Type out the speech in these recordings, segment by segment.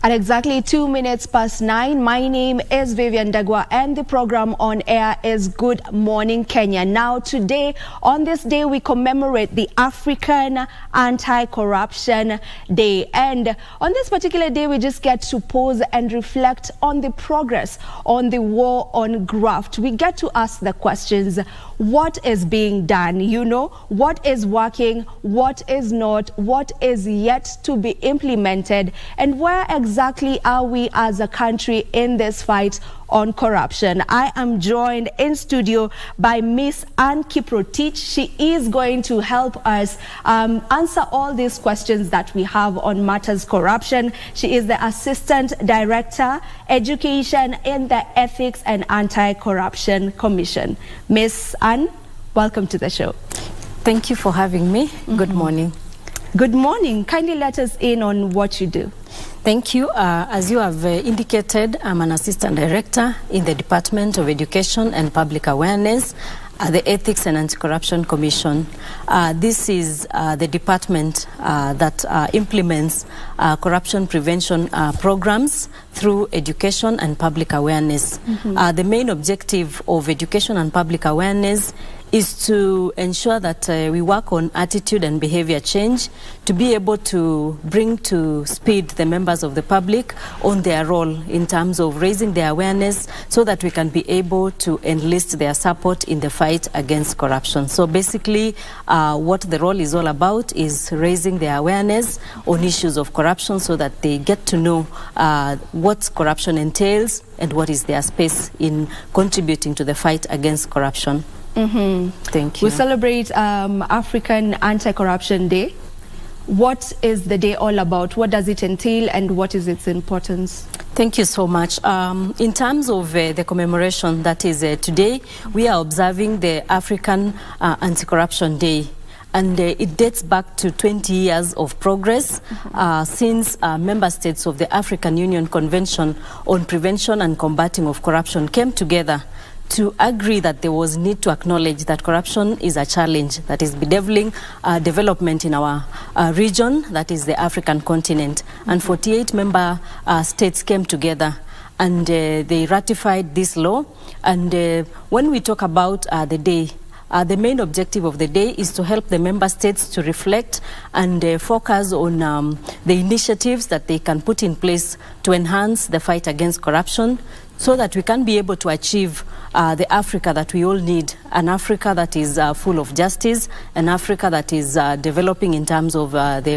At exactly 2 minutes past 9, my name is Vivian Ndegwa and the program on air is Good Morning Kenya. Now today, on this day, we commemorate the African Anti-Corruption Day. And on this particular day, we just get to pause and reflect on the progress on the war on graft. We get to ask the questions, what is being done? You know, what is working, what is not, what is yet to be implemented, and where exactly are we as a country in this fight on corruption? I am joined in studio by Miss Kiprotich. She is going to help us answer all these questions that we have on matters corruption. She is the Assistant Director, Education in the Ethics and Anti-Corruption Commission. Miss Ann, welcome to the show. Thank you for having me. Good morning. Good morning. Kindly let us in on what you do. Thank you. As you have indicated, I'm an Assistant Director in the Department of Education and Public Awareness at the Ethics and Anti-Corruption Commission. This is the department that implements corruption prevention programs through education and public awareness. The main objective of education and public awareness is to ensure that we work on attitude and behavior change to be able to bring to speed the members of the public on their role in terms of raising their awareness so that we can be able to enlist their support in the fight against corruption. So basically, what the role is all about is raising their awareness on issues of corruption so that they get to know what corruption entails and what is their space in contributing to the fight against corruption. Thank you. We celebrate African Anti-Corruption Day. What is the day all about? What does it entail and what is its importance? Thank you so much. In terms of the commemoration that is today, we are observing the African Anti-Corruption Day. And it dates back to 20 years of progress since member states of the African Union Convention on Prevention and Combating of Corruption came together to agree that there was need to acknowledge that corruption is a challenge that is bedeviling development in our region, that is the African continent. And 48 member states came together and they ratified this law. And when we talk about the day, the main objective of the day is to help the member states to reflect and focus on the initiatives that they can put in place to enhance the fight against corruption so that we can be able to achieve the Africa that we all need, an Africa that is full of justice, an Africa that is developing in terms of the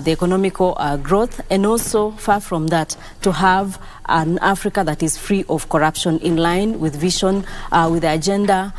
economical growth, and also, far from that, to have an Africa that is free of corruption in line with vision, with the Agenda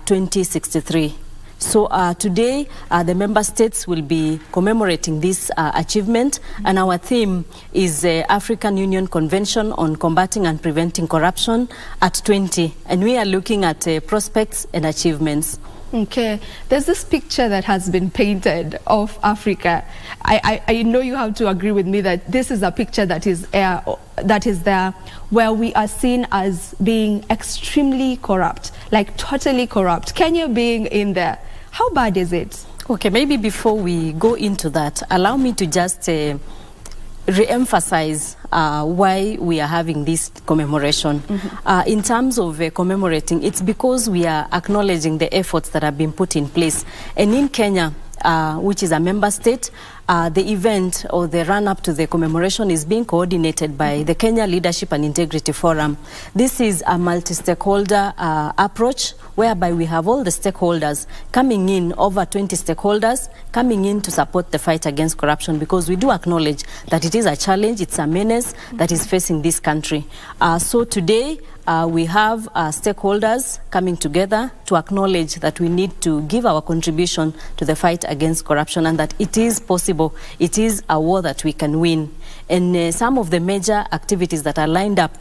2063. So today, the member states will be commemorating this achievement, and our theme is the African Union Convention on Combating and Preventing Corruption at 20, and we are looking at prospects and achievements. Okay, there's this picture that has been painted of Africa. I know you have to agree with me that this is a picture that is there where we are seen as being extremely corrupt, like totally corrupt. Kenya being in there. How bad is it? Okay, maybe before we go into that, allow me to just re-emphasize why we are having this commemoration. In terms of commemorating, it's because we are acknowledging the efforts that have been put in place. And in Kenya, which is a member state, the event or the run-up to the commemoration is being coordinated by the Kenya Leadership and Integrity Forum. This is a multi-stakeholder approach whereby we have all the stakeholders coming in, over 20 stakeholders coming in to support the fight against corruption, because we do acknowledge that it is a challenge, it's a menace that is facing this country. So today, we have stakeholders coming together to acknowledge that we need to give our contribution to the fight against corruption and that it is possible. It is a war that we can win. And some of the major activities that are lined up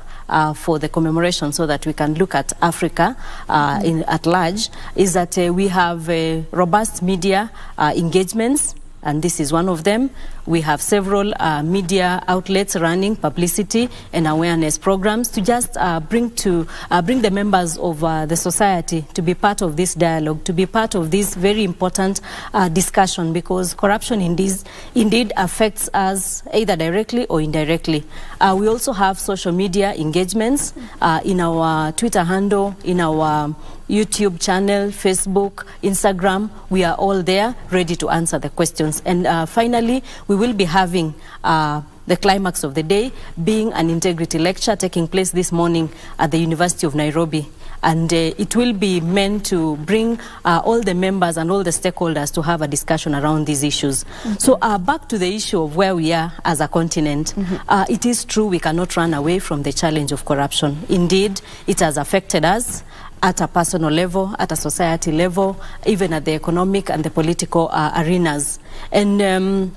for the commemoration so that we can look at Africa at large is that we have robust media engagements and this is one of them. We have several media outlets running publicity and awareness programs to just bring the members of the society to be part of this dialogue, to be part of this very important discussion, because corruption indeed affects us either directly or indirectly. We also have social media engagements in our Twitter handle, in our YouTube channel, Facebook, Instagram. We are all there ready to answer the questions. And finally, we will be having the climax of the day being an integrity lecture taking place this morning at the University of Nairobi. And it will be meant to bring all the members and all the stakeholders to have a discussion around these issues. So back to the issue of where we are as a continent. It is true we cannot run away from the challenge of corruption. Indeed, it has affected us at a personal level, at a society level, even at the economic and the political arenas. And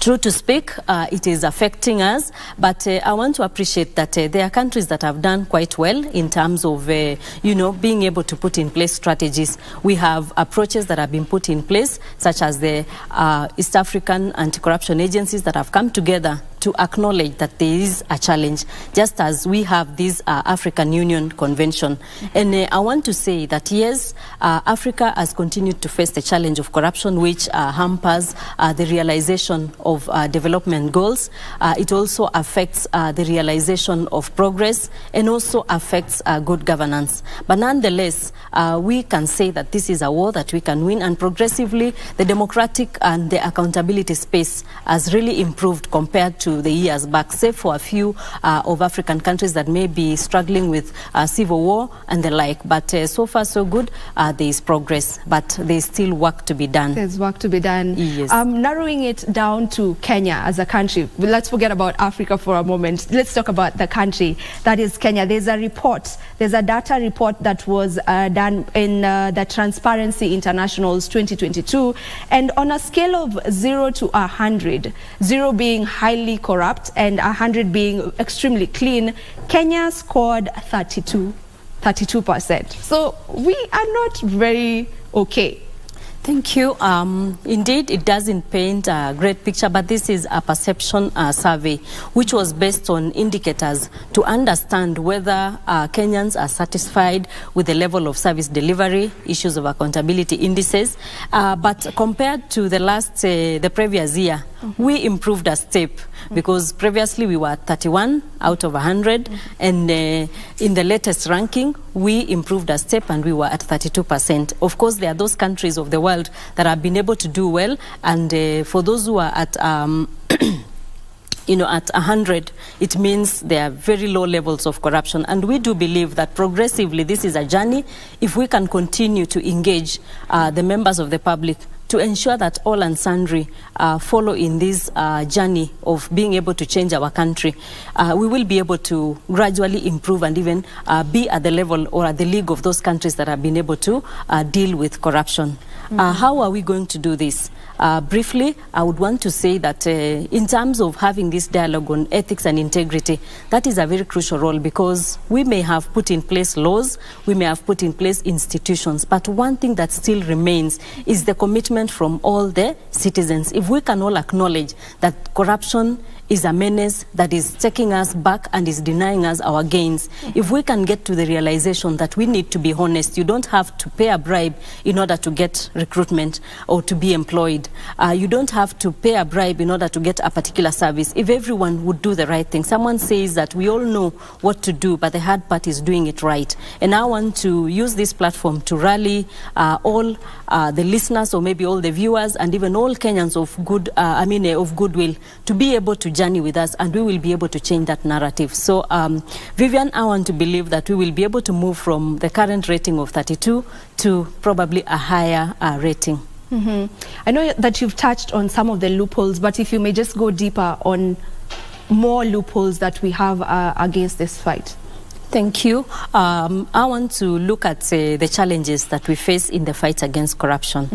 true to speak, it is affecting us, but I want to appreciate that there are countries that have done quite well in terms of, being able to put in place strategies. We have approaches that have been put in place, such as the East African anti-corruption agencies that have come together to acknowledge that there is a challenge, just as we have this African Union Convention. And I want to say that, yes, Africa has continued to face the challenge of corruption, which hampers the realization of development goals. It also affects the realization of progress and also affects good governance. But nonetheless, we can say that this is a war that we can win, and progressively the democratic and the accountability space has really improved compared to the years back, save for a few of African countries that may be struggling with civil war and the like. But so far so good. There is progress, but there is still work to be done. There's work to be done. Yes. Narrowing it down to Kenya as a country. Let's forget about Africa for a moment. Let's talk about the country that is Kenya. There's a report, there's a data report that was done in the Transparency International's 2022, and on a scale of 0 to 100, 0 being highly corrupt and 100 being extremely clean, Kenya scored 32%. So we are not very okay. Thank you. Indeed, it doesn't paint a great picture, but this is a perception survey, which was based on indicators to understand whether Kenyans are satisfied with the level of service delivery, issues of accountability indices. But compared to the previous year, we improved a step, because previously we were at 31 out of 100, and in the latest ranking, we improved a step and we were at 32%. Of course, there are those countries of the world that have been able to do well, and for those who are at at 100, it means there are very low levels of corruption. And we do believe that progressively this is a journey. If we can continue to engage the members of the public to ensure that all and sundry follow in this journey of being able to change our country, we will be able to gradually improve and even be at the level or at the league of those countries that have been able to deal with corruption. How are we going to do this? Briefly, I would want to say that in terms of having this dialogue on ethics and integrity, that is a very crucial role, because we may have put in place laws, we may have put in place institutions, but one thing that still remains is the commitment from all the citizens. If we can all acknowledge that corruption is a menace that is taking us back and is denying us our gains, if we can get to the realization that we need to be honest, you don't have to pay a bribe in order to get recruitment or to be employed. You don't have to pay a bribe in order to get a particular service. If everyone would do the right thing, someone says that we all know what to do, but the hard part is doing it right. And I want to use this platform to rally all the listeners, or maybe all the viewers, and even all Kenyans of goodwill, to be able to journey with us, and we will be able to change that narrative. So, Vivian, I want to believe that we will be able to move from the current rating of 32 to probably a higher rating. I know that you've touched on some of the loopholes, but if you may just go deeper on more loopholes that we have against this fight. Thank you. I want to look at the challenges that we face in the fight against corruption.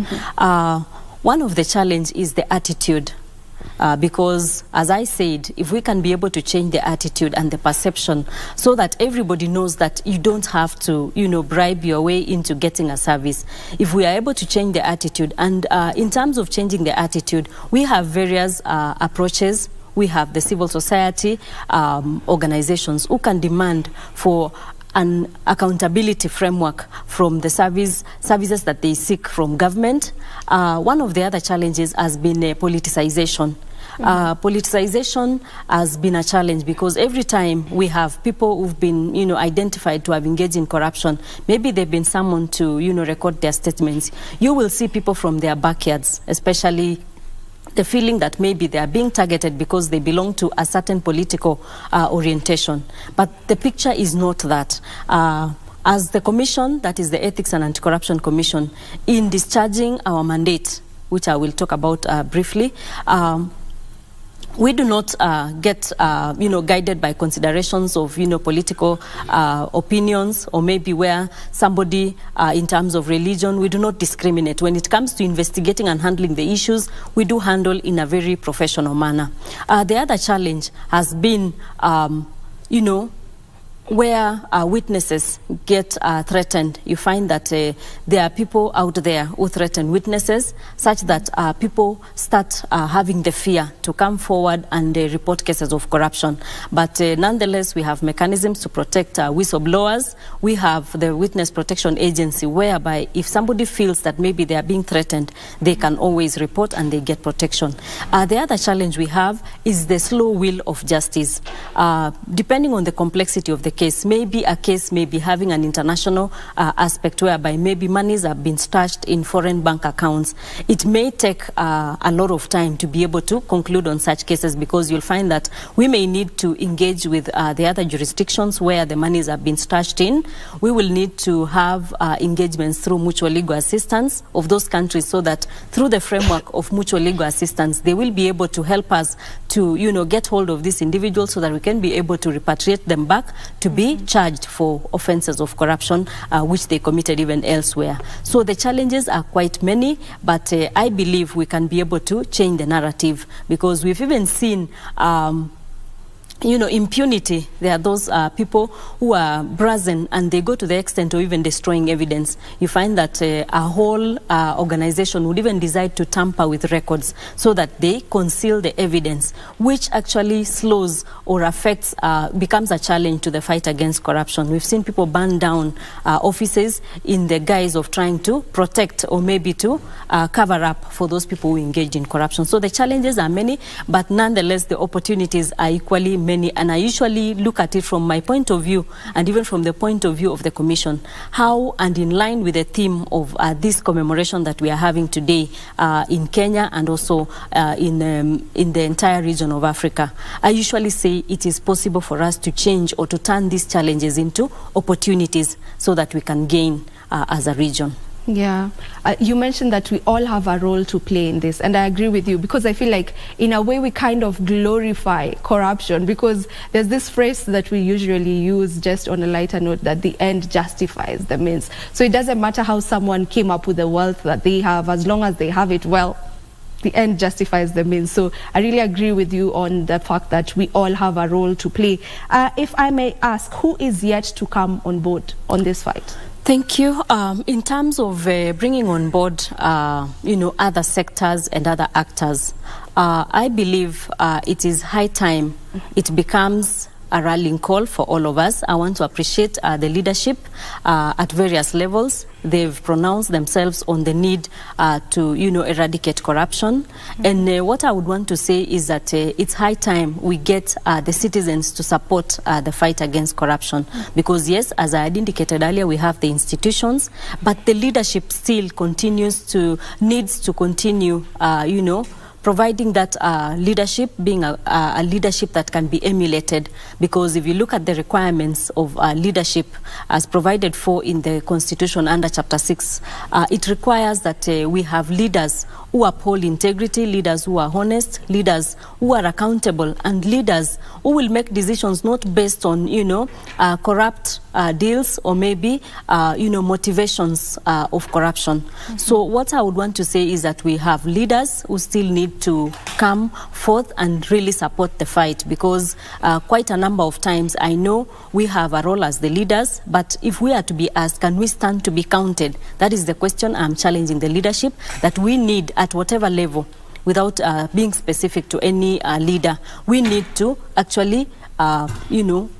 One of the challenges is the attitude because, as I said, if we can be able to change the attitude and the perception so that everybody knows that you don't have to, bribe your way into getting a service. If we are able to change the attitude, and in terms of changing the attitude, we have various approaches. We have the civil society organizations who can demand for an accountability framework from the services that they seek from government. One of the other challenges has been politicization. Politicization has been a challenge because every time we have people who've been, identified to have engaged in corruption, maybe they've been summoned to, record their statements, you will see people from their backyards, especially the feeling that maybe they are being targeted because they belong to a certain political orientation. But the picture is not that. As the commission, that is the Ethics and Anti-Corruption Commission, in discharging our mandate, which I will talk about briefly, we do not get, guided by considerations of, political opinions, or maybe where somebody, in terms of religion, we do not discriminate. When it comes to investigating and handling the issues, we do handle in a very professional manner. The other challenge has been, where witnesses get threatened. You find that there are people out there who threaten witnesses, such that people start having the fear to come forward and report cases of corruption. But nonetheless, we have mechanisms to protect whistleblowers. We have the Witness Protection Agency, whereby if somebody feels that maybe they are being threatened, they can always report and they get protection. The other challenge we have is the slow wheel of justice. Depending on the complexity of the case, maybe a case may be having an international aspect, whereby maybe monies have been stashed in foreign bank accounts. It may take a lot of time to be able to conclude on such cases, because you'll find that we may need to engage with the other jurisdictions where the monies have been stashed in. We will need to have engagements through mutual legal assistance of those countries, so that through the framework of mutual legal assistance, they will be able to help us to, get hold of these individuals, so that we can be able to repatriate them back to be charged for offenses of corruption which they committed even elsewhere. So the challenges are quite many, but I believe we can be able to change the narrative, because we've even seen impunity. There are those people who are brazen, and they go to the extent of even destroying evidence. You find that a whole organization would even decide to tamper with records so that they conceal the evidence, which actually slows or affects, becomes a challenge to the fight against corruption. We've seen people burn down offices in the guise of trying to protect, or maybe to cover up for those people who engage in corruption. So the challenges are many, but nonetheless the opportunities are equally many. And I usually look at it from my point of view, and even from the point of view of the Commission, how, and in line with the theme of this commemoration that we are having today in Kenya, and also in the entire region of Africa. I usually say it is possible for us to change or to turn these challenges into opportunities, so that we can gain as a region. Yeah, you mentioned that we all have a role to play in this, and I agree with you, because I feel like in a way we kind of glorify corruption, because there's this phrase that we usually use just on a lighter note, that the end justifies the means. So it doesn't matter how someone came up with the wealth that they have, as long as they have it well, the end justifies the means. So I really agree with you on the fact that we all have a role to play. If I may ask, who is yet to come on board on this fight? Thank you. In terms of bringing on board, other sectors and other actors, I believe it is high time it becomes a rallying call for all of us. I want to appreciate the leadership at various levels. They've pronounced themselves on the need to, eradicate corruption. And what I would want to say is that it's high time we get the citizens to support the fight against corruption. Because yes, as I had indicated earlier, we have the institutions, but the leadership still needs to continue, providing that leadership being a leadership that can be emulated. Because if you look at the requirements of leadership as provided for in the Constitution under Chapter 6, it requires that we have leaders who uphold integrity, leaders who are honest, leaders who are accountable, and leaders who will make decisions not based on, corrupt deals, or maybe, motivations of corruption. So what I would want to say is that we have leaders who still need need to come forth and really support the fight, because quite a number of times I know we have a role as the leaders, but if we are to be asked, can we stand to be counted? That is the question I'm challenging the leadership, that we need at whatever level, without being specific to any leader, we need to actually,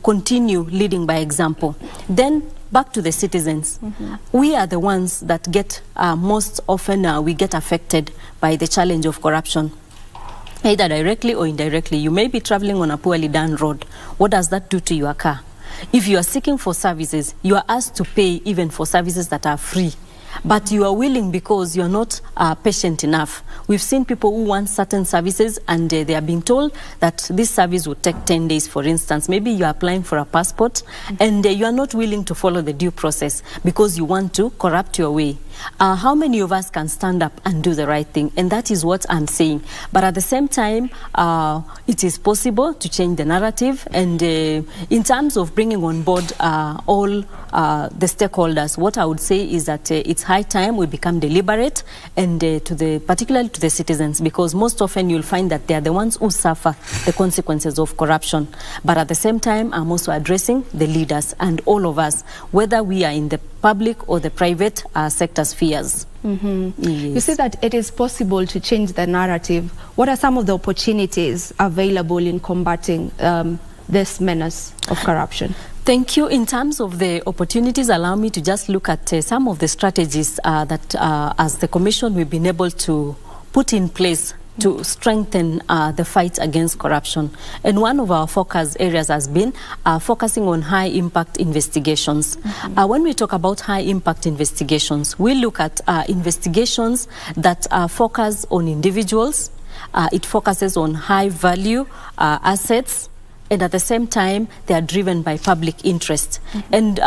continue leading by example. Then back to the citizens. We are the ones that get, most often we get affected by the challenge of corruption, either directly or indirectly. You may be traveling on a poorly done road. What does that do to your car? If you are seeking for services, you are asked to pay even for services that are free. But you are willing because you are not patient enough. We've seen people who want certain services and they are being told that this service will take 10 days, for instance. Maybe you are applying for a passport and you are not willing to follow the due process because you want to corrupt your way. How many of us can stand up and do the right thing? And that is what I'm saying. But at the same time, it is possible to change the narrative. And in terms of bringing on board all the stakeholders, what I would say is that it's high time we become deliberate, and particularly to the citizens, because most often you'll find that they are the ones who suffer the consequences of corruption. But at the same time, I'm also addressing the leaders and all of us, whether we are in the public or the private sector spheres. Yes. You say that it is possible to change the narrative. What are some of the opportunities available in combating this menace of corruption? Thank you. In terms of the opportunities, allow me to just look at some of the strategies that as the Commission we've been able to put in place to strengthen the fight against corruption. And one of our focus areas has been focusing on high-impact investigations. When we talk about high-impact investigations, we look at investigations that focus on individuals. It focuses on high-value assets, and at the same time, they are driven by public interest. And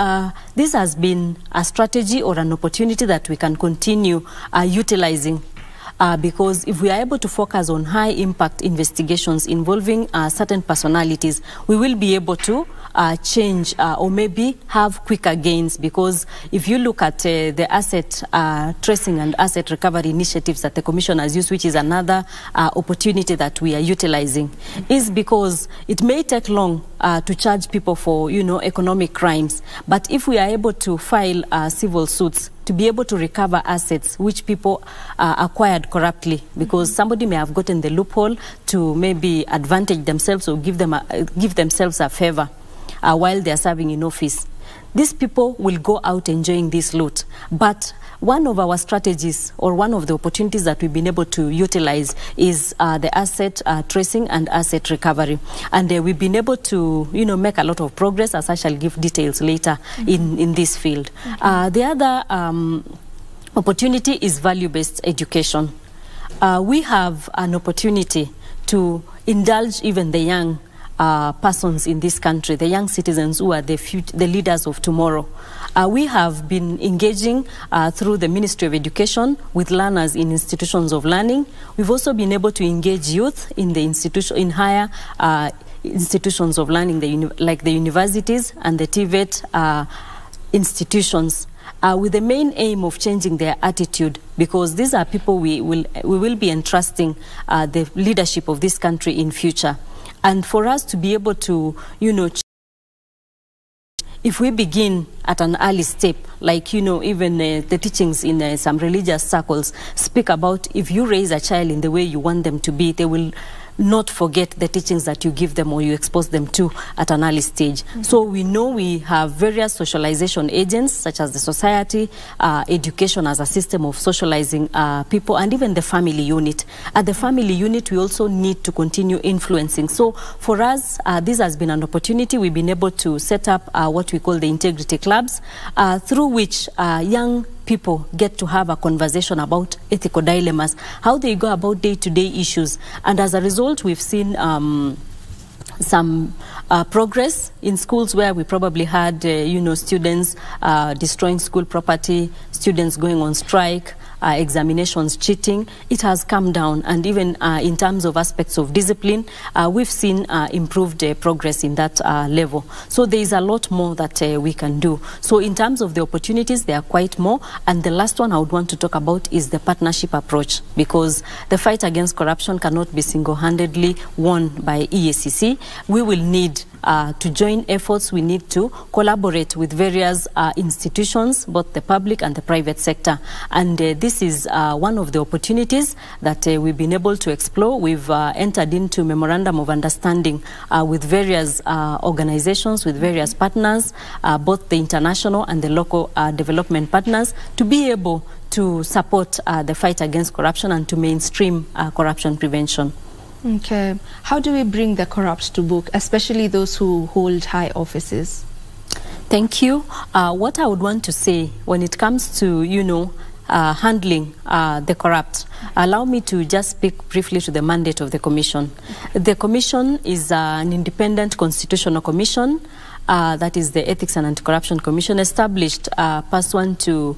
this has been a strategy or an opportunity that we can continue utilizing. Because if we are able to focus on high-impact investigations involving certain personalities, we will be able to change or maybe have quicker gains. Because if you look at the asset tracing and asset recovery initiatives that the Commission has used, which is another opportunity that we are utilizing, is because it may take long to charge people for, economic crimes. But if we are able to file civil suits, to be able to recover assets which people acquired corruptly, because somebody may have gotten the loophole to maybe advantage themselves or give themselves a favor while they are serving in office. These people will go out enjoying this loot. But one of our strategies, or one of the opportunities that we've been able to utilize, is the asset tracing and asset recovery. And we've been able to, make a lot of progress, as I shall give details later in this field. The other opportunity is value-based education. We have an opportunity to indulge even the young persons in this country, the young citizens who are the leaders of tomorrow. We have been engaging through the Ministry of Education with learners in institutions of learning. We've also been able to engage youth in the higher institutions of learning, like the universities and the TVET institutions, with the main aim of changing their attitude, because these are people we will be entrusting the leadership of this country in future. And for us to be able to, if we begin at an early step, like, even the teachings in some religious circles speak about, if you raise a child in the way you want them to be, they will not forget the teachings that you give them or you expose them to at an early stage. So we know we have various socialization agents, such as the society, education as a system of socializing people, and even the family unit. At the family unit, we also need to continue influencing. So for us, this has been an opportunity. We've been able to set up what we call the integrity clubs, through which young people get to have a conversation about ethical dilemmas, how they go about day-to-day issues. And as a result, we've seen some progress in schools where we probably had, students destroying school property, students going on strike, examinations cheating, it has come down. And even in terms of aspects of discipline, we've seen improved progress in that level. So there is a lot more that we can do. So in terms of the opportunities, there are quite more. And the last one I would want to talk about is the partnership approach, because the fight against corruption cannot be single-handedly won by EACC. We will need to join efforts. We need to collaborate with various institutions, both the public and the private sector. And this is one of the opportunities that we've been able to explore. We've entered into memorandum of understanding with various organizations, with various partners, both the international and the local development partners, to be able to support the fight against corruption and to mainstream corruption prevention. Okay. How do we bring the corrupt to book, especially those who hold high offices? Thank you. What I would want to say when it comes to, handling the corrupt, allow me to just speak briefly to the mandate of the Commission. The Commission is an independent constitutional commission. That is the Ethics and Anti-Corruption Commission, established pursuant to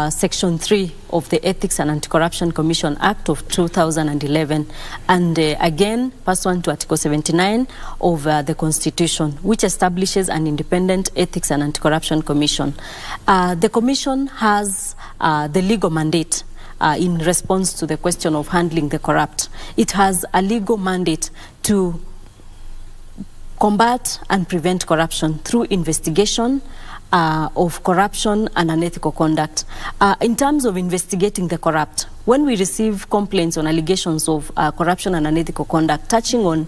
Section 3 of the Ethics and Anti-Corruption Commission Act of 2011, and again pursuant to Article 79 of the Constitution, which establishes an independent Ethics and Anti-Corruption Commission. The Commission has the legal mandate in response to the question of handling the corrupt. It has a legal mandate to combat and prevent corruption through investigation of corruption and unethical conduct. In terms of investigating the corrupt, when we receive complaints on allegations of corruption and unethical conduct touching on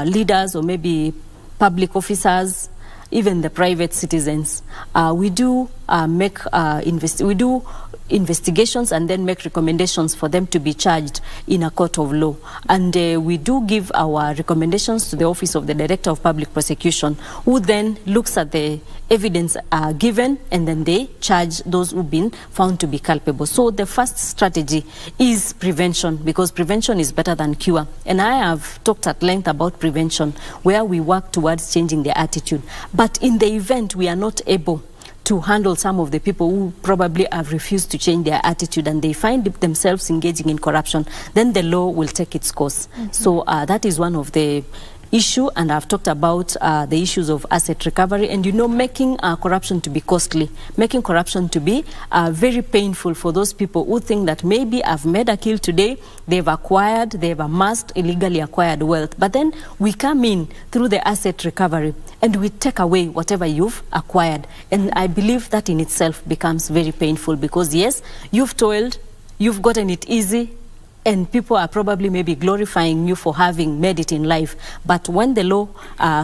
leaders or maybe public officers, even the private citizens, we do investigations and then make recommendations for them to be charged in a court of law. And we do give our recommendations to the Office of the Director of Public Prosecution, who then looks at the evidence given, and then they charge those who've been found to be culpable. So the first strategy is prevention, because prevention is better than cure. And I have talked at length about prevention, where we work towards changing their attitude. But in the event we are not able to handle some of the people who probably have refused to change their attitude and they find themselves engaging in corruption, then the law will take its course. So that is one of the issue, and I've talked about the issues of asset recovery and, making corruption to be costly, making corruption to be very painful for those people who think that maybe I've made a kill today, they've amassed illegally acquired wealth, but then we come in through the asset recovery and we take away whatever you've acquired. And I believe that in itself becomes very painful, because yes, you've toiled, you've gotten it easy, and people are probably maybe glorifying you for having made it in life. But when the law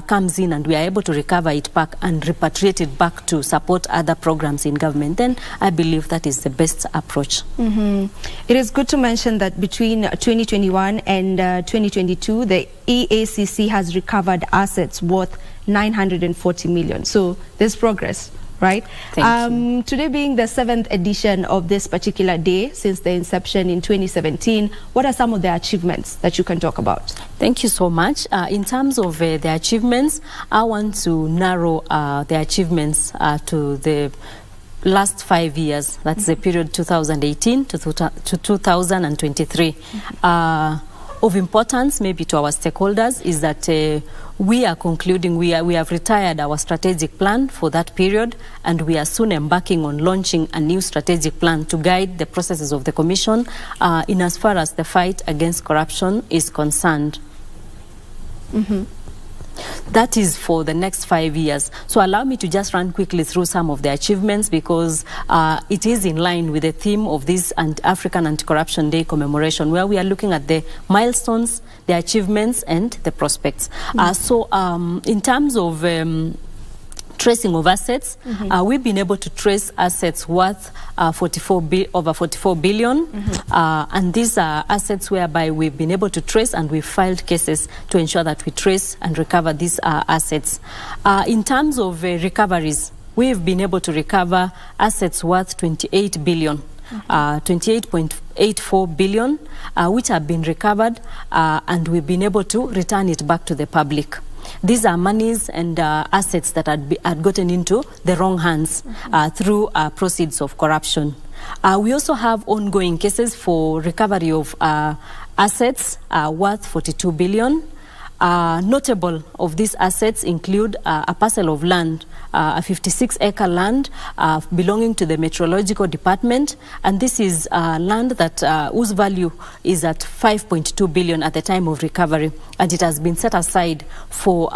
comes in and we are able to recover it back and repatriate it back to support other programs in government, then I believe that is the best approach. It is good to mention that between 2021 and 2022, the EACC has recovered assets worth 940 million. So there's progress, right? Thank you. Today being the 7th edition of this particular day since the inception in 2017, what are some of the achievements that you can talk about? Thank you so much. In terms of the achievements, I want to narrow the achievements to the last 5 years. That's the period 2018 to 2023. Of importance maybe to our stakeholders is that we are concluding, we have retired our strategic plan for that period, and we are soon embarking on launching a new strategic plan to guide the processes of the Commission in as far as the fight against corruption is concerned. That is for the next 5 years. So allow me to just run quickly through some of the achievements, because it is in line with the theme of this African Anti-Corruption Day commemoration, where we are looking at the milestones, the achievements, and the prospects. So in terms of tracing of assets, we've been able to trace assets worth over 44 billion. And these are assets whereby we've been able to trace, and we've filed cases to ensure that we trace and recover these assets. In terms of recoveries, we've been able to recover assets worth 28 billion. 28.84 billion, which have been recovered, and we've been able to return it back to the public. These are monies and assets that had gotten into the wrong hands through proceeds of corruption. We also have ongoing cases for recovery of assets worth 42 billion. Notable of these assets include a parcel of land, a 56-acre land belonging to the Meteorological Department, and this is land that whose value is at 5.2 billion at the time of recovery, and it has been set aside for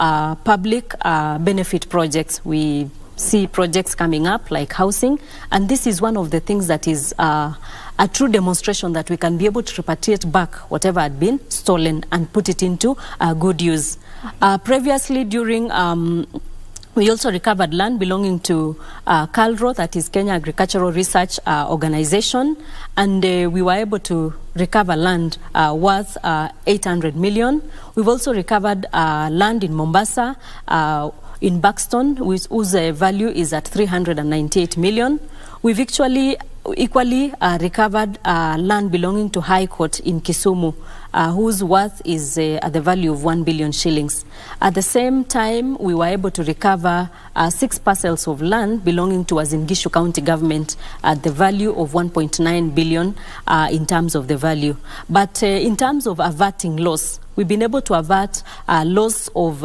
public benefit projects. We see projects coming up like housing, and this is one of the things that is a true demonstration that we can be able to repatriate back whatever had been stolen and put it into good use. Previously, during we also recovered land belonging to KALRO, that is Kenya Agricultural Research Organization, and we were able to recover land worth 800 million. We've also recovered land in Mombasa, in Buxton, whose value is at 398 million. We've equally recovered land belonging to High Court in Kisumu, whose worth is at the value of 1 billion shillings. At the same time, we were able to recover 6 parcels of land belonging to Uasin Gishu County Government at the value of 1.9 billion in terms of the value. But in terms of averting loss, we've been able to avert loss of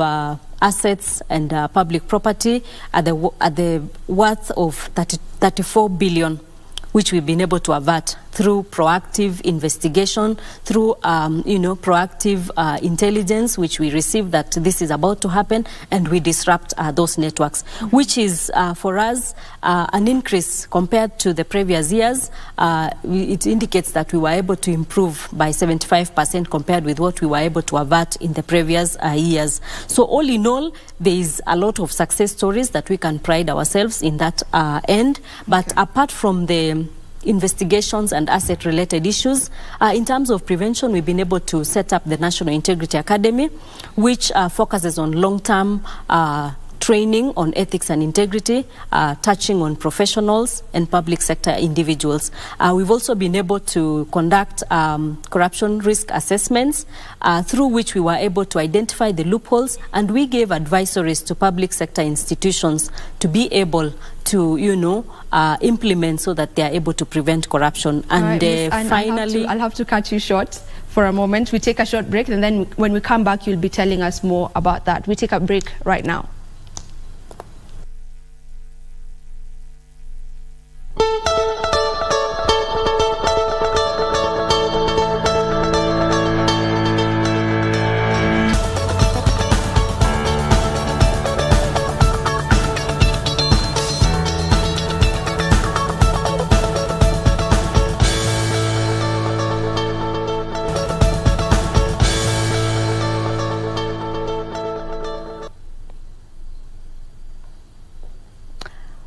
assets and public property at the worth of 34 billion, which we've been able to avert through proactive investigation, through proactive intelligence, which we receive that this is about to happen, and we disrupt those networks, which is for us an increase compared to the previous years. It indicates that we were able to improve by 75% compared with what we were able to avert in the previous years. So all in all, there is a lot of success stories that we can pride ourselves in that end. But apart from the investigations and asset-related issues, in terms of prevention, we've been able to set up the National Integrity Academy, which focuses on long-term training on ethics and integrity, touching on professionals and public sector individuals. We've also been able to conduct corruption risk assessments through which we were able to identify the loopholes, and we gave advisories to public sector institutions to be able to, implement so that they are able to prevent corruption. And finally, I'll have to cut you short for a moment. We take a short break, and then when we come back, you'll be telling us more about that. We take a break right now.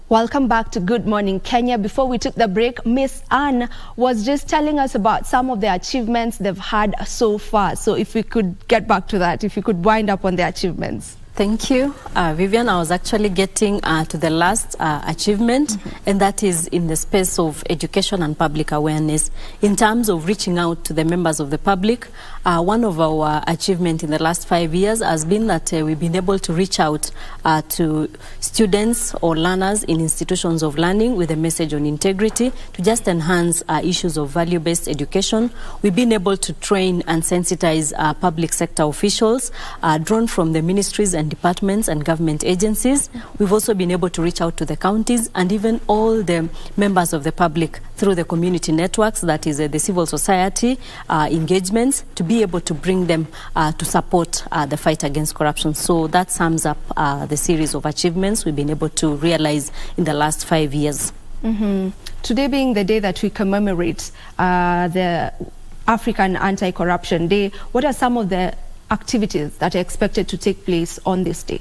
Welcome back to Good Morning Kenya. Before we took the break, Miss Anne was just telling us about some of the achievements they've had so far. So if we could get back to that, if you could wind up on the achievements. Thank you, Vivian. I was actually getting to the last achievement, and that is in the space of education and public awareness. In terms of reaching out to the members of the public, one of our achievements in the last 5 years has been that we've been able to reach out to students or learners in institutions of learning with a message on integrity to just enhance issues of value-based education. We've been able to train and sensitize public sector officials drawn from the ministries and departments and government agencies. We've also been able to reach out to the counties and even all the members of the public through the community networks, that is the civil society engagements, to be able to bring them to support the fight against corruption. So that sums up the series of achievements we've been able to realize in the last 5 years. Today being the day that we commemorate the African Anti-Corruption Day, what are some of the activities that are expected to take place on this day?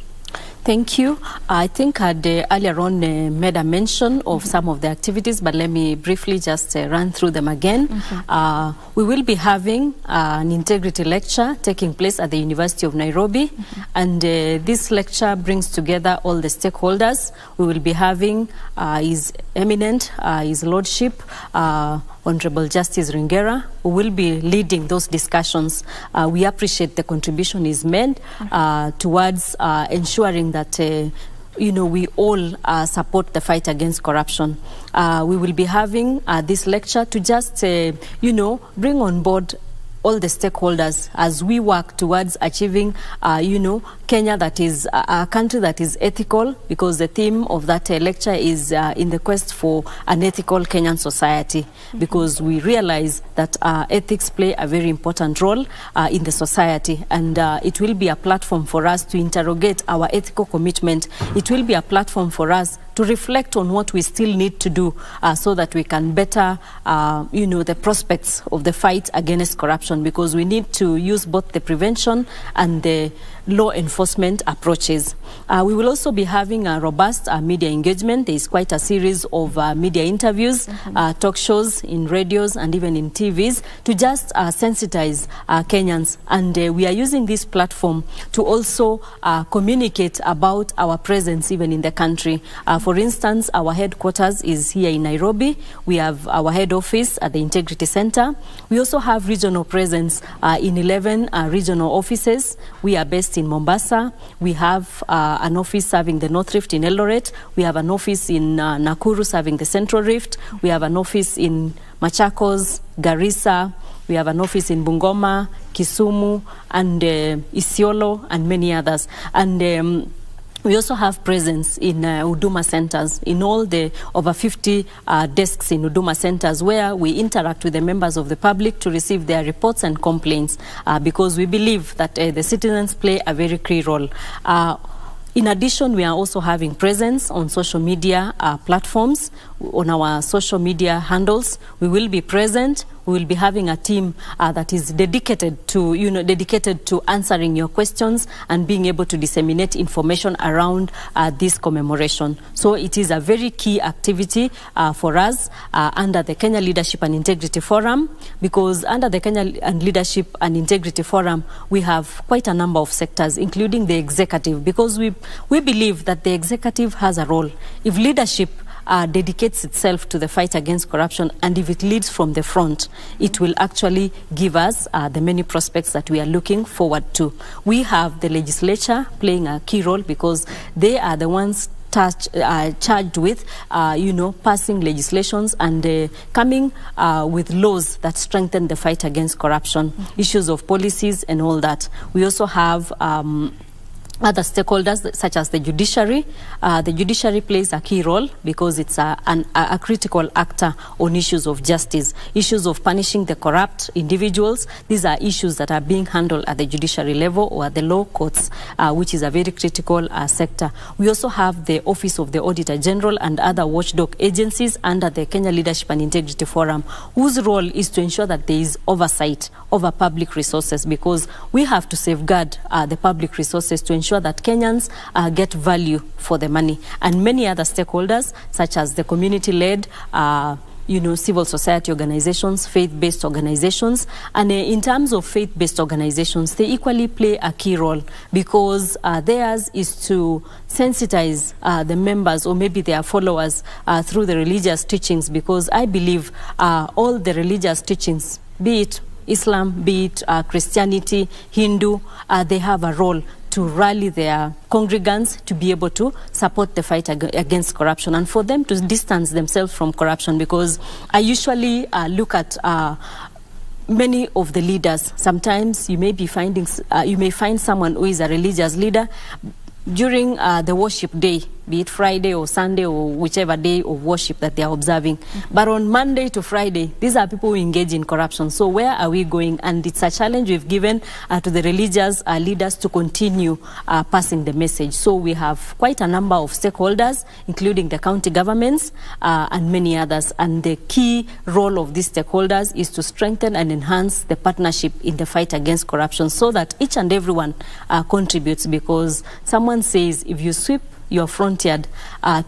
Thank you. I think I earlier on made a mention of some of the activities, but let me briefly just run through them again. We will be having an integrity lecture taking place at the University of Nairobi, and this lecture brings together all the stakeholders. We will be having His Eminent, His Lordship, Honorable Justice Ringera, who will be leading those discussions. We appreciate the contribution he's made towards ensuring that we all support the fight against corruption. We will be having this lecture to just, bring on board all the stakeholders as we work towards achieving, Kenya that is a country that is ethical, because the theme of that lecture is in the quest for an ethical Kenyan society, because we realize that ethics play a very important role in the society, and it will be a platform for us to interrogate our ethical commitment. It will be a platform for us to reflect on what we still need to do so that we can better, the prospects of the fight against corruption, because we need to use both the prevention and the law enforcement approaches. We will also be having a robust media engagement. There is quite a series of media interviews, talk shows in radios and even in TVs to just sensitize Kenyans. And we are using this platform to also communicate about our presence even in the country. For instance, our headquarters is here in Nairobi. We have our head office at the Integrity Center. We also have regional presence in 11 regional offices. We are based in Mombasa. We have an office serving the North Rift in Eldoret. We have an office in Nakuru serving the Central Rift. We have an office in Machakos, Garissa. We have an office in Bungoma, Kisumu, and Isiolo, and many others. And we also have presence in Huduma centers, in all the over 50 desks in Huduma centers, where we interact with the members of the public to receive their reports and complaints, because we believe that the citizens play a very key role. In addition, we are also having presence on social media platforms, on our social media handles. We will be present. We will be having a team that is dedicated to answering your questions and being able to disseminate information around this commemoration. So it is a very key activity for us under the Kenya Leadership and Integrity Forum, because under the Kenya Leadership and Integrity Forum, we have quite a number of sectors, including the executive, because we believe that the executive has a role. If leadership dedicates itself to the fight against corruption, and if it leads from the front, it will actually give us the many prospects that we are looking forward to. We have the legislature playing a key role, because they are the ones charged with, passing legislations and coming with laws that strengthen the fight against corruption, issues of policies and all that. We also have other stakeholders such as the judiciary. The judiciary plays a key role because it's a critical actor on issues of justice, issues of punishing the corrupt individuals. These are issues that are being handled at the judiciary level or at the law courts, which is a very critical sector. We also have the Office of the Auditor General and other watchdog agencies under the Kenya Leadership and Integrity Forum, whose role is to ensure that there is oversight over public resources, because we have to safeguard the public resources to ensure that Kenyans get value for the money. And many other stakeholders, such as the community-led, civil society organizations, faith-based organizations. And in terms of faith-based organizations, they equally play a key role, because theirs is to sensitize the members or maybe their followers through the religious teachings, because I believe all the religious teachings, be it Islam, be it Christianity, Hindu, they have a role to rally their congregants to be able to support the fight against corruption, and for them to distance themselves from corruption. Because I usually look at many of the leaders. Sometimes you may be finding, you may find someone who is a religious leader during the worship day, be it Friday or Sunday or whichever day of worship that they are observing. But on Monday to Friday, these are people who engage in corruption. So where are we going? And it's a challenge we've given to the religious leaders to continue passing the message. So we have quite a number of stakeholders, including the county governments and many others. And the key role of these stakeholders is to strengthen and enhance the partnership in the fight against corruption, so that each and everyone contributes. Because someone says, if you sweep your front yard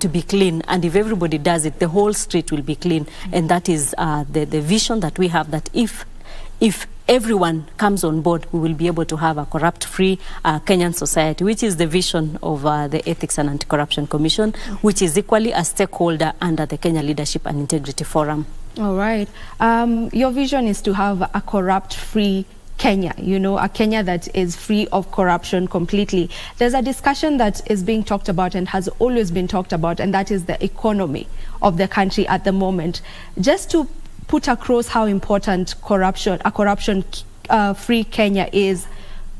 to be clean, and if everybody does it, the whole street will be clean. And that is the vision that we have, that if everyone comes on board, we will be able to have a corrupt-free Kenyan society, which is the vision of the Ethics and Anti-Corruption Commission, which is equally a stakeholder under the Kenya Leadership and Integrity Forum. All right. Your vision is to have a corrupt-free Kenya, you know, a Kenya that is free of corruption completely. There's a discussion that is being talked about and has always been talked about, and that is the economy of the country at the moment. Just to put across how important a corruption-free Kenya is,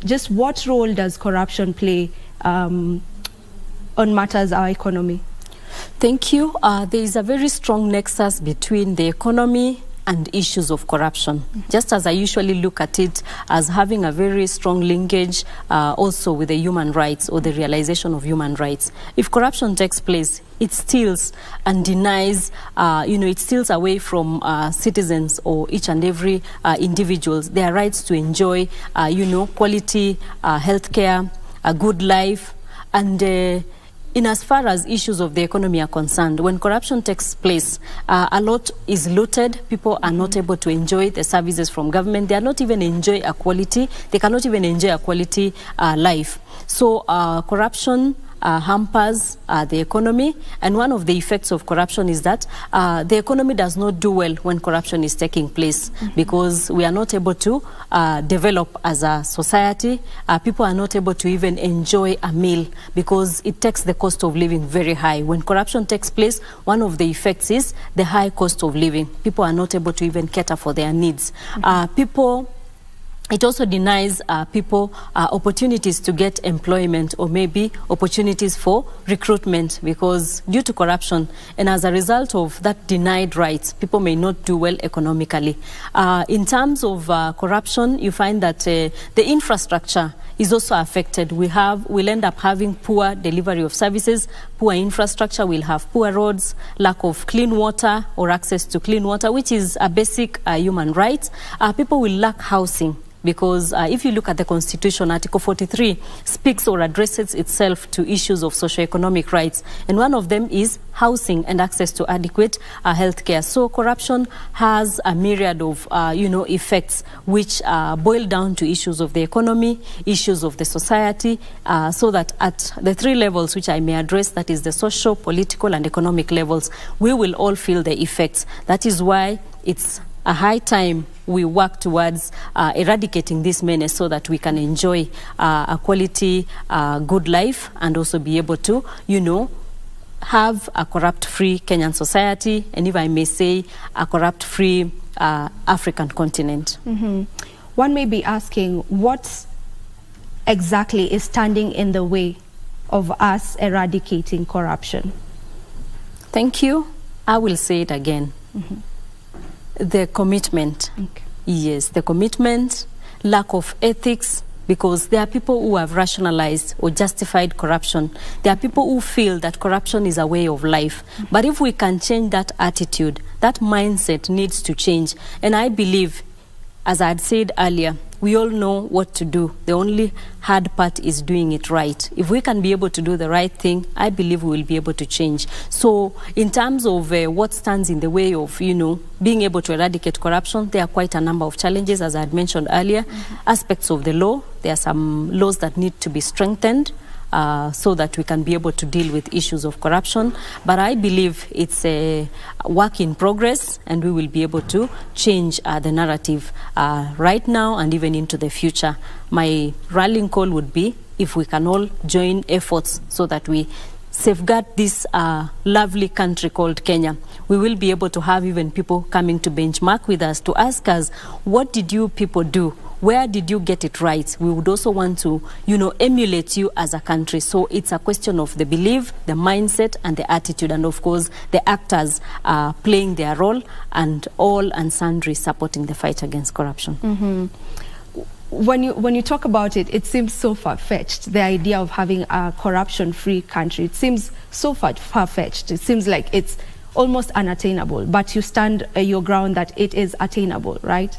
just what role does corruption play on matters our economy? Thank you. There is a very strong nexus between the economy and issues of corruption. Just as I usually look at it as having a very strong linkage also with the human rights or the realization of human rights. If corruption takes place, it steals and denies, it steals away from citizens or each and every individuals their rights to enjoy, quality healthcare, a good life, and in as far as issues of the economy are concerned, when corruption takes place, a lot is looted. People are not able to enjoy the services from government. They are not even enjoy a quality. They cannot even enjoy a quality life. So corruption hampers the economy, and one of the effects of corruption is that the economy does not do well when corruption is taking place, because we are not able to develop as a society. People are not able to even enjoy a meal because it takes the cost of living very high. When corruption takes place, one of the effects is the high cost of living. People are not able to even cater for their needs. It also denies people opportunities to get employment, or maybe opportunities for recruitment, because due to corruption and as a result of that denied rights, people may not do well economically. In terms of corruption, you find that the infrastructure is also affected. We'll end up having poor delivery of services, poor infrastructure, we'll have poor roads, lack of clean water or access to clean water, which is a basic human right. People will lack housing, because if you look at the Constitution, Article 43 speaks or addresses itself to issues of socioeconomic rights, and one of them is housing and access to adequate health care. So corruption has a myriad of effects which boil down to issues of the economy, issues of the society, so that at the three levels which I may address, that is the social, political and economic levels, we will all feel the effects. That is why it's a high time we work towards eradicating this menace, so that we can enjoy a quality, good life, and also be able to, have a corrupt-free Kenyan society, and if I may say, a corrupt-free African continent. One may be asking, what exactly is standing in the way of us eradicating corruption? Thank you. I will say it again. The commitment. Okay. Yes, the commitment, lack of ethics, because there are people who have rationalized or justified corruption. There are people who feel that corruption is a way of life. But if we can change that attitude, that mindset needs to change. And I believe, as I had said earlier, we all know what to do. The only hard part is doing it right. If we can be able to do the right thing, I believe we will be able to change. So in terms of what stands in the way of, being able to eradicate corruption, there are quite a number of challenges, as I had mentioned earlier. Aspects of the law, there are some laws that need to be strengthened, so that we can be able to deal with issues of corruption. But I believe it's a work in progress, and we will be able to change the narrative right now and even into the future. My rallying call would be, if we can all join efforts so that we safeguard this lovely country called Kenya, we will be able to have even people coming to benchmark with us to ask us, what did you people do? Where did you get it right? We would also want to, emulate you as a country. So it's a question of the belief, the mindset, and the attitude, and of course, the actors playing their role, and all and sundry supporting the fight against corruption. When you talk about it, it seems so far-fetched, the idea of having a corruption-free country. It seems so far-fetched. It seems like it's almost unattainable, but you stand your ground that it is attainable, right?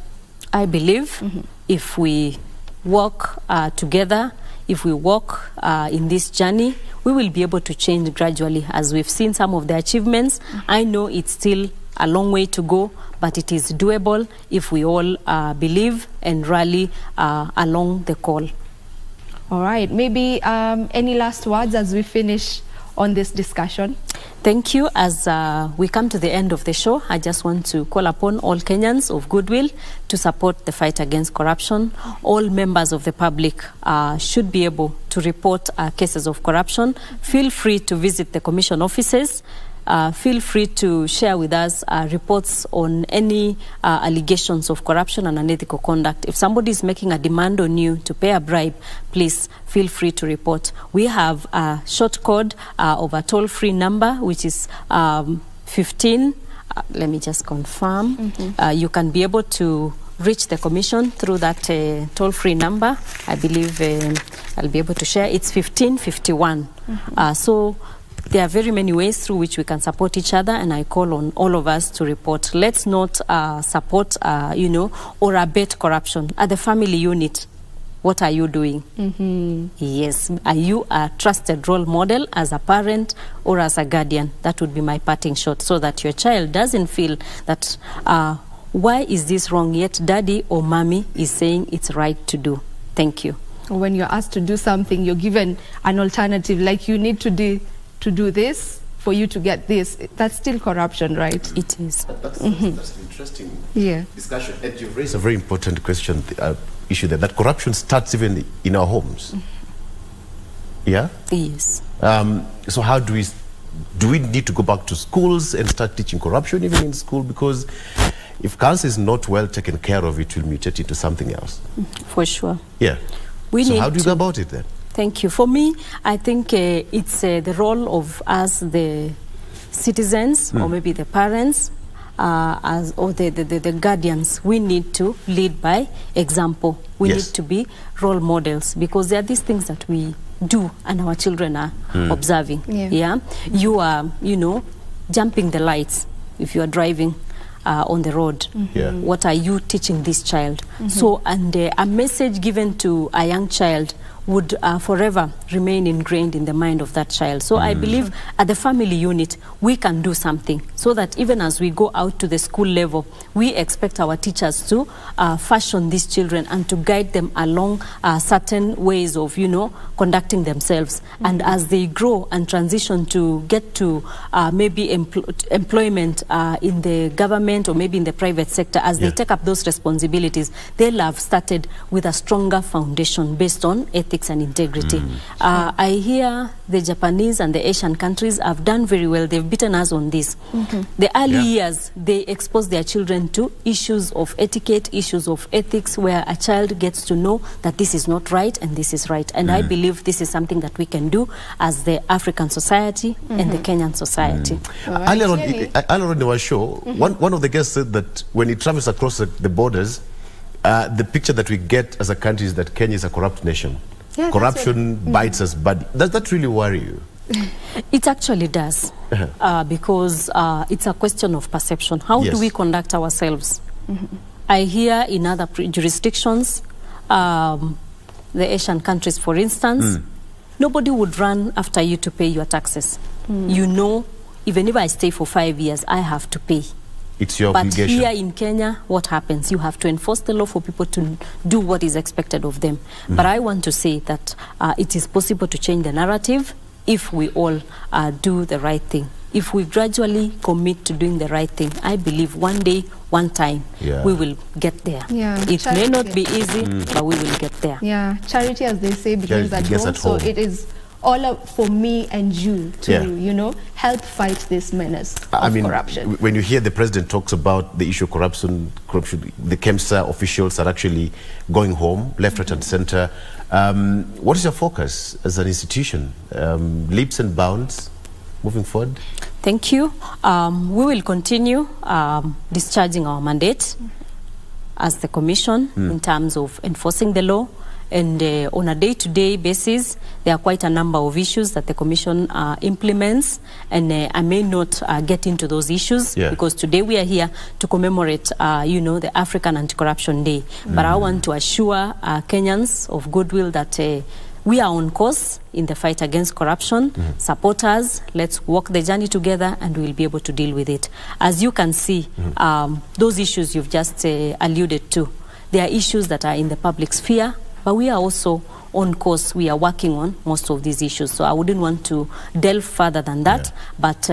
I believe if we work together, if we walk in this journey, we will be able to change gradually. As we've seen some of the achievements, I know it's still a long way to go, but it is doable if we all believe and rally along the call. All right. Maybe any last words as we finish on this discussion? Thank you. As we come to the end of the show, I just want to call upon all Kenyans of goodwill to support the fight against corruption. All members of the public should be able to report cases of corruption. Feel free to visit the Commission offices. Feel free to share with us reports on any allegations of corruption and unethical conduct. If somebody is making a demand on you to pay a bribe, please feel free to report. We have a short code of a toll-free number, which is 15. Let me just confirm. You can be able to reach the Commission through that toll-free number. I believe I'll be able to share. It's 1551. So there are very many ways through which we can support each other, and I call on all of us to report. Let's not support, or abet corruption. At the family unit, what are you doing? Yes. Are you a trusted role model as a parent or as a guardian? That would be my parting shot, so that your child doesn't feel that, why is this wrong, yet daddy or mommy is saying it's right to do. Thank you. When you're asked to do something, you're given an alternative, like you need to do this for you to get this. That's still corruption, right? It is. That's an interesting discussion. And you've raised a very important question, issue there, that corruption starts even in our homes. Yeah? Yes. So how do we need to go back to schools and start teaching corruption even in school? Because if cancer is not well taken care of, it will mutate into something else. For sure. Yeah. So how do you go about it then? Thank you. For me, I think it's the role of us, the citizens, or maybe the parents, or the guardians. We need to lead by example. We need to be role models, because there are these things that we do and our children are observing. You are, jumping the lights if you are driving on the road. What are you teaching this child? So, and a message given to a young child would forever remain ingrained in the mind of that child. So I believe at the family unit, we can do something so that even as we go out to the school level, we expect our teachers to fashion these children and to guide them along certain ways of, conducting themselves. And as they grow and transition to get to maybe employment in the government or maybe in the private sector, as they take up those responsibilities, they'll have started with a stronger foundation based on ethics and integrity. I hear the Japanese and the Asian countries have done very well. They've beaten us on this. The early years, they expose their children to issues of etiquette, issues of ethics, where a child gets to know that this is not right and this is right. And I believe this is something that we can do as the African society and the Kenyan society. Earlier on in our show, one of the guests said that when he travels across the borders, the picture that we get as a country is that Kenya is a corrupt nation. Corruption bites us, but does that really worry you? It actually does, because it's a question of perception. How do we conduct ourselves? I hear in other jurisdictions, the Asian countries, for instance, nobody would run after you to pay your taxes. Even if I stay for 5 years, I have to pay. It's your obligation. But here in Kenya, what happens? You have to enforce the law for people to do what is expected of them. But I want to say that it is possible to change the narrative if we all do the right thing. If we gradually commit to doing the right thing, I believe one day, one time, we will get there. It may not be easy, but we will get there. Charity, as they say, begins at home. So it is all up for me and you to, help fight this menace of corruption. When you hear the president talks about the issue of corruption, the KEMSA officials are actually going home, left, right, and center. What is your focus as an institution? Leaps and bounds moving forward? Thank you. We will continue discharging our mandate as the Commission in terms of enforcing the law. And on a day-to-day basis, there are quite a number of issues that the Commission implements, and I may not get into those issues because today we are here to commemorate, the African Anti-Corruption Day. But I want to assure Kenyans of goodwill that we are on course in the fight against corruption. Support us, let's walk the journey together, and we'll be able to deal with it. As you can see, those issues you've just alluded to, they are issues that are in the public sphere, but we are also on course, we are working on most of these issues. So I wouldn't want to delve further than that, but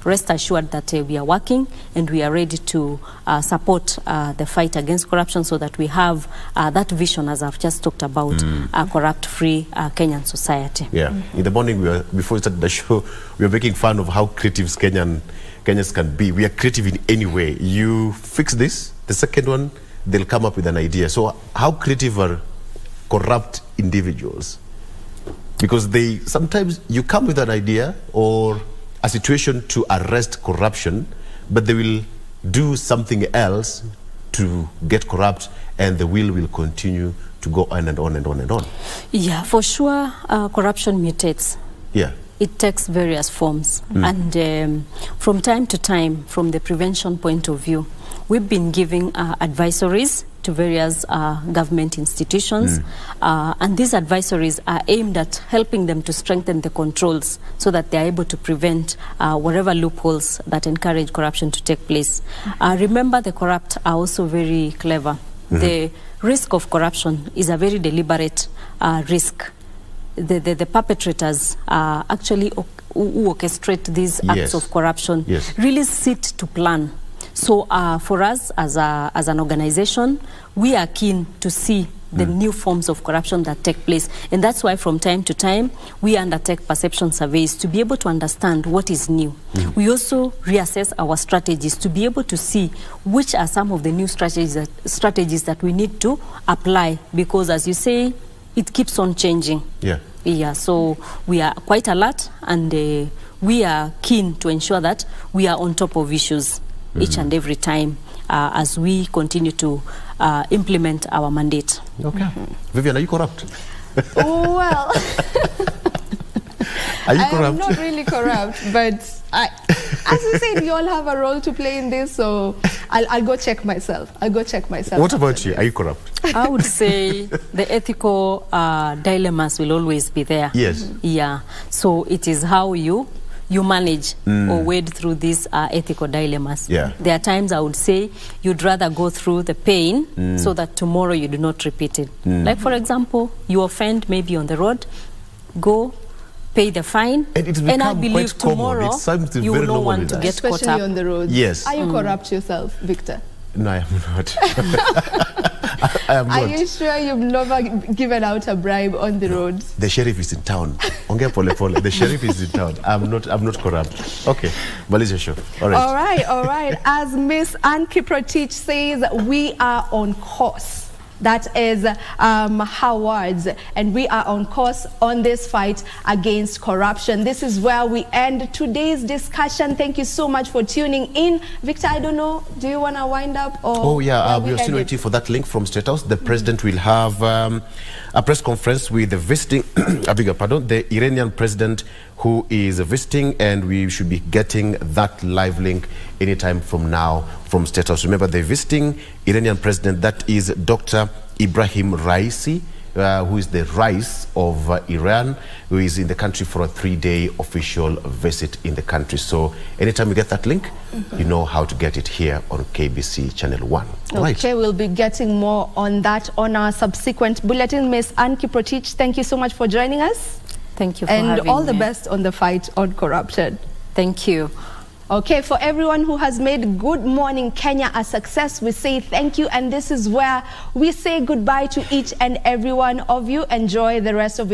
rest assured that we are working and we are ready to support the fight against corruption so that we have that vision, as I've just talked about, a corrupt-free Kenyan society. Yeah. In the morning, before we started the show, we were making fun of how creative Kenyans can be. We are creative in any way. You fix this, the second one, they'll come up with an idea. So how creative are corrupt individuals? Because sometimes you come with an idea or a situation to arrest corruption, but they will do something else to get corrupt, and the wheel will continue to go on and on and on and on. Yeah, for sure, corruption mutates. Yeah. It takes various forms. And from time to time, from the prevention point of view, we've been giving advisories to various government institutions. And these advisories are aimed at helping them to strengthen the controls so that they're able to prevent whatever loopholes that encourage corruption to take place. Remember, the corrupt are also very clever. The risk of corruption is a very deliberate risk. The perpetrators actually who orchestrate these acts of corruption really sit to plan. So for us as an organization, we are keen to see the new forms of corruption that take place. And that's why from time to time, we undertake perception surveys to be able to understand what is new. We also reassess our strategies to be able to see which are some of the new strategies that we need to apply. Because as you say, it keeps on changing. Yeah, so we are quite alert, and we are keen to ensure that we are on top of issues each and every time as we continue to implement our mandate. Okay. Vivian, are you corrupt? Oh, well. Are you corrupt? I'm not really corrupt, but as you said, you all have a role to play in this, so I'll go check myself. What about you? Are you corrupt? I would say the ethical dilemmas will always be there. Yes. Yeah. So it is how you manage or wade through these ethical dilemmas. Yeah. There are times I would say you'd rather go through the pain so that tomorrow you do not repeat it. Like, for example, you offend maybe on the road, go pay the fine, and I believe tomorrow you will not want to get caught up. Especially on the road. Yes. Are you corrupt yourself, Victor? No, I am not. I am not. Are you sure you've never given out a bribe on the road? The sheriff is in town. The sheriff is in town. I'm not corrupt. Okay, Malaysia show. All right. As Miss Kiprotich says, we are on course. That is Howard's, and we are on course on this fight against corruption. This is where we end today's discussion. Thank you so much for tuning in. Victor, I don't know, do you want to wind up? Or oh, yeah, we are still waiting for that link from State House. The president will have a press conference with the visiting, the Iranian president who is visiting, and we should be getting that live link anytime from now from State House. Remember, the visiting Iranian president, that is Dr. Ibrahim Raisi, who is the Rais of Iran, who is in the country for a 3-day official visit in the country. So anytime you get that link, you know how to get it here on KBC Channel 1. Okay, we'll be getting more on that on our subsequent bulletin. Miss Kiprotich, thank you so much for joining us. Thank you for having me. And all the best on the fight on corruption. Thank you. Okay, for everyone who has made Good Morning Kenya a success, we say thank you. And this is where we say goodbye to each and every one of you. Enjoy the rest of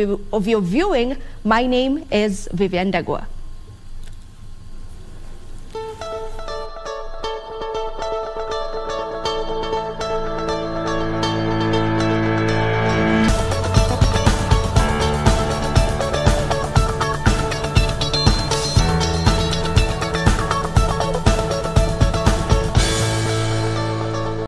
your viewing. My name is Vivian Ndegwa.